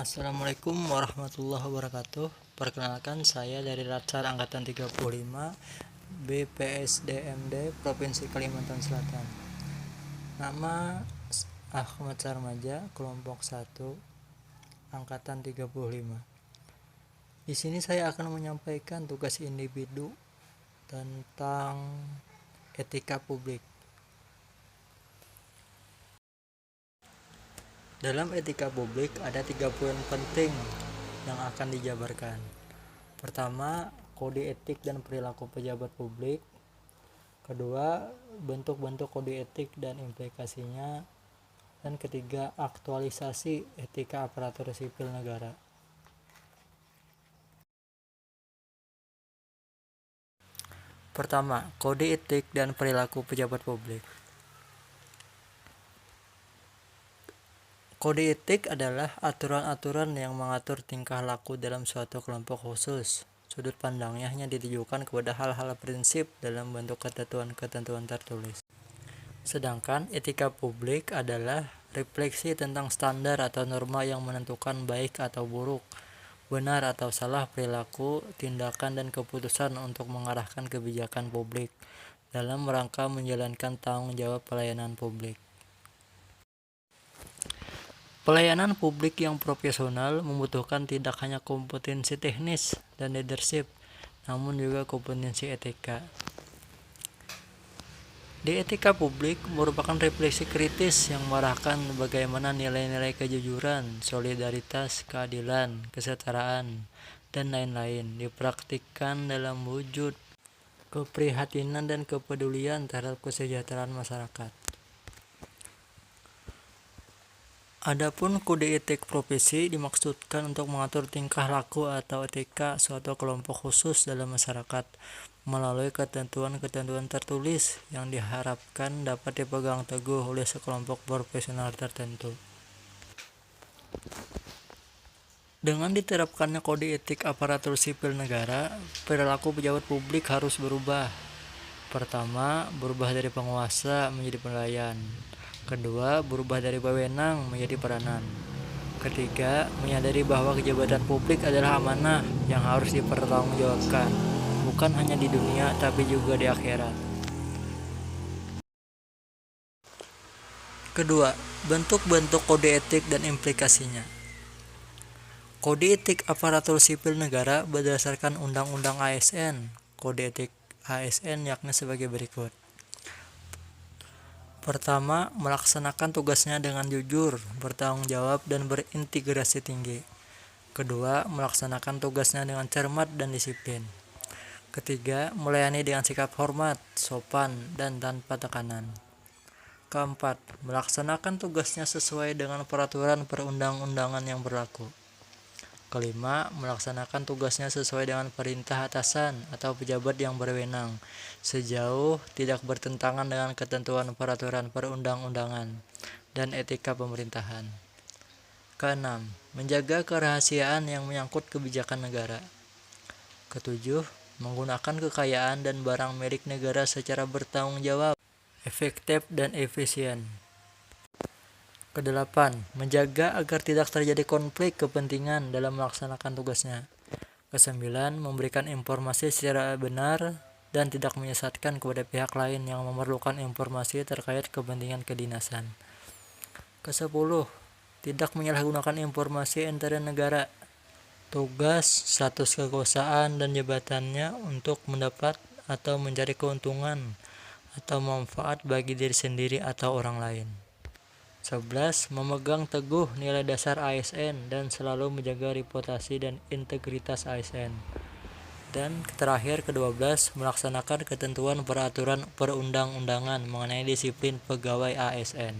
Assalamualaikum warahmatullahi wabarakatuh. Perkenalkan, saya dari Latsar Angkatan 35 BPSDMD Provinsi Kalimantan Selatan. Nama Ahmad Sarmaja, kelompok 1 Angkatan 35. Di sini saya akan menyampaikan tugas individu tentang etika publik. Dalam etika publik ada 3 poin penting yang akan dijabarkan. Pertama, kode etik dan perilaku pejabat publik. Kedua, bentuk-bentuk kode etik dan implikasinya. Dan ketiga, aktualisasi etika aparatur sipil negara. Pertama, kode etik dan perilaku pejabat publik. Kode etik adalah aturan-aturan yang mengatur tingkah laku dalam suatu kelompok khusus. Sudut pandangnya hanya ditujukan kepada hal-hal prinsip dalam bentuk ketentuan-ketentuan tertulis. Sedangkan etika publik adalah refleksi tentang standar atau norma yang menentukan baik atau buruk, benar atau salah perilaku, tindakan, dan keputusan untuk mengarahkan kebijakan publik dalam rangka menjalankan tanggung jawab pelayanan publik. Pelayanan publik yang profesional membutuhkan tidak hanya kompetensi teknis dan leadership, namun juga kompetensi etika. Di etika publik merupakan refleksi kritis yang mengarahkan bagaimana nilai-nilai kejujuran, solidaritas, keadilan, kesetaraan, dan lain-lain dipraktikkan dalam wujud keprihatinan dan kepedulian terhadap kesejahteraan masyarakat. Adapun kode etik profesi dimaksudkan untuk mengatur tingkah laku atau etika suatu kelompok khusus dalam masyarakat melalui ketentuan-ketentuan tertulis yang diharapkan dapat dipegang teguh oleh sekelompok profesional tertentu. Dengan diterapkannya kode etik aparatur sipil negara, perilaku pejabat publik harus berubah. Pertama, berubah dari penguasa menjadi pelayan. Kedua, berubah dari wewenang menjadi peranan. Ketiga, menyadari bahwa kejabatan publik adalah amanah yang harus dipertanggungjawabkan, bukan hanya di dunia tapi juga di akhirat. Kedua, bentuk-bentuk kode etik dan implikasinya. Kode etik aparatur sipil negara berdasarkan Undang-Undang ASN. Kode etik ASN yakni sebagai berikut. Pertama, melaksanakan tugasnya dengan jujur, bertanggung jawab, dan berintegrasi tinggi. Kedua, melaksanakan tugasnya dengan cermat dan disiplin. Ketiga, melayani dengan sikap hormat, sopan, dan tanpa tekanan. Keempat, melaksanakan tugasnya sesuai dengan peraturan perundang-undangan yang berlaku. Kelima, melaksanakan tugasnya sesuai dengan perintah atasan atau pejabat yang berwenang, sejauh tidak bertentangan dengan ketentuan peraturan perundang-undangan dan etika pemerintahan. Keenam, menjaga kerahasiaan yang menyangkut kebijakan negara. Ketujuh, menggunakan kekayaan dan barang milik negara secara bertanggung jawab, efektif, dan efisien. Kedelapan, menjaga agar tidak terjadi konflik kepentingan dalam melaksanakan tugasnya. Kesembilan, memberikan informasi secara benar dan tidak menyesatkan kepada pihak lain yang memerlukan informasi terkait kepentingan kedinasan. Kesepuluh, tidak menyalahgunakan informasi intern negara, tugas, status kekuasaan, dan jabatannya untuk mendapat atau mencari keuntungan atau manfaat bagi diri sendiri atau orang lain. 11. Memegang teguh nilai dasar ASN dan selalu menjaga reputasi dan integritas ASN. Dan terakhir ke-12, melaksanakan ketentuan peraturan perundang-undangan mengenai disiplin pegawai ASN.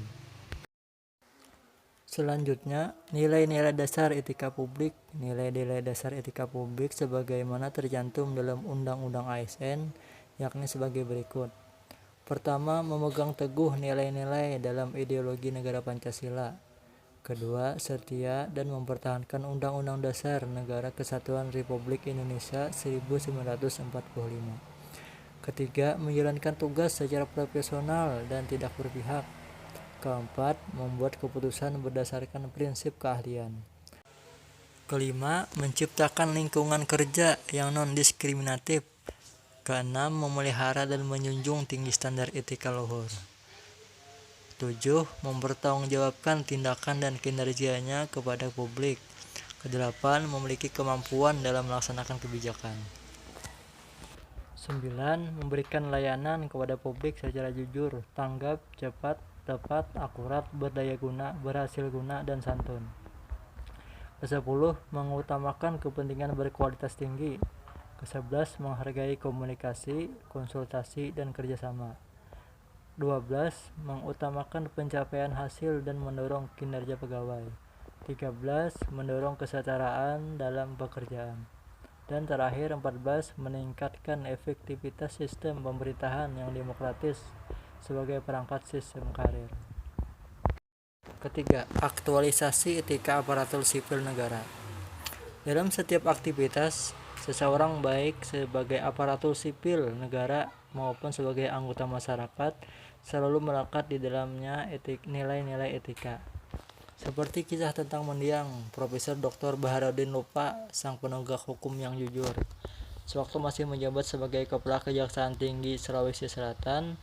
Selanjutnya, nilai-nilai dasar etika publik. Nilai-nilai dasar etika publik sebagaimana tercantum dalam Undang-Undang ASN yakni sebagai berikut. Pertama, memegang teguh nilai-nilai dalam ideologi negara Pancasila. Kedua, setia dan mempertahankan Undang-Undang Dasar Negara Kesatuan Republik Indonesia 1945. Ketiga, menjalankan tugas secara profesional dan tidak berpihak. Keempat, membuat keputusan berdasarkan prinsip keahlian. Kelima, menciptakan lingkungan kerja yang non-diskriminatif. Keenam, memelihara dan menjunjung tinggi standar etika luhur. 7. Mempertanggungjawabkan tindakan dan kinerjanya kepada publik. Kedelapan, memiliki kemampuan dalam melaksanakan kebijakan. 9. Memberikan layanan kepada publik secara jujur, tanggap, cepat, tepat, akurat, berdaya guna, berhasil guna, dan santun. 10. Mengutamakan kepentingan berkualitas tinggi. 11. Menghargai komunikasi, konsultasi, dan kerjasama. 12. Mengutamakan pencapaian hasil dan mendorong kinerja pegawai. 13. Mendorong kesetaraan dalam pekerjaan. Dan terakhir 14. Meningkatkan efektivitas sistem pemerintahan yang demokratis sebagai perangkat sistem karir. Ketiga, aktualisasi etika aparatur sipil negara. Dalam setiap aktivitas, seseorang baik sebagai aparatur sipil negara maupun sebagai anggota masyarakat selalu melekat di dalamnya nilai-nilai etika. Seperti kisah tentang mendiang Profesor Dr. Baharudin Lopa, sang penegak hukum yang jujur. Sewaktu masih menjabat sebagai Kepala Kejaksaan Tinggi Sulawesi Selatan,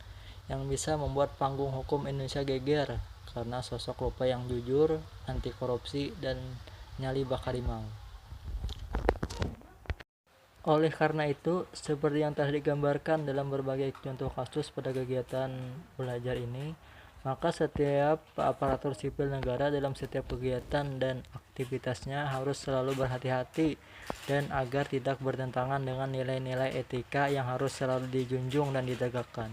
yang bisa membuat panggung hukum Indonesia geger karena sosok Lopa yang jujur, anti korupsi, dan nyali bakar harimau. Oleh karena itu, seperti yang telah digambarkan dalam berbagai contoh kasus pada kegiatan belajar ini, maka setiap aparatur sipil negara dalam setiap kegiatan dan aktivitasnya harus selalu berhati-hati dan agar tidak bertentangan dengan nilai-nilai etika yang harus selalu dijunjung dan ditegakkan.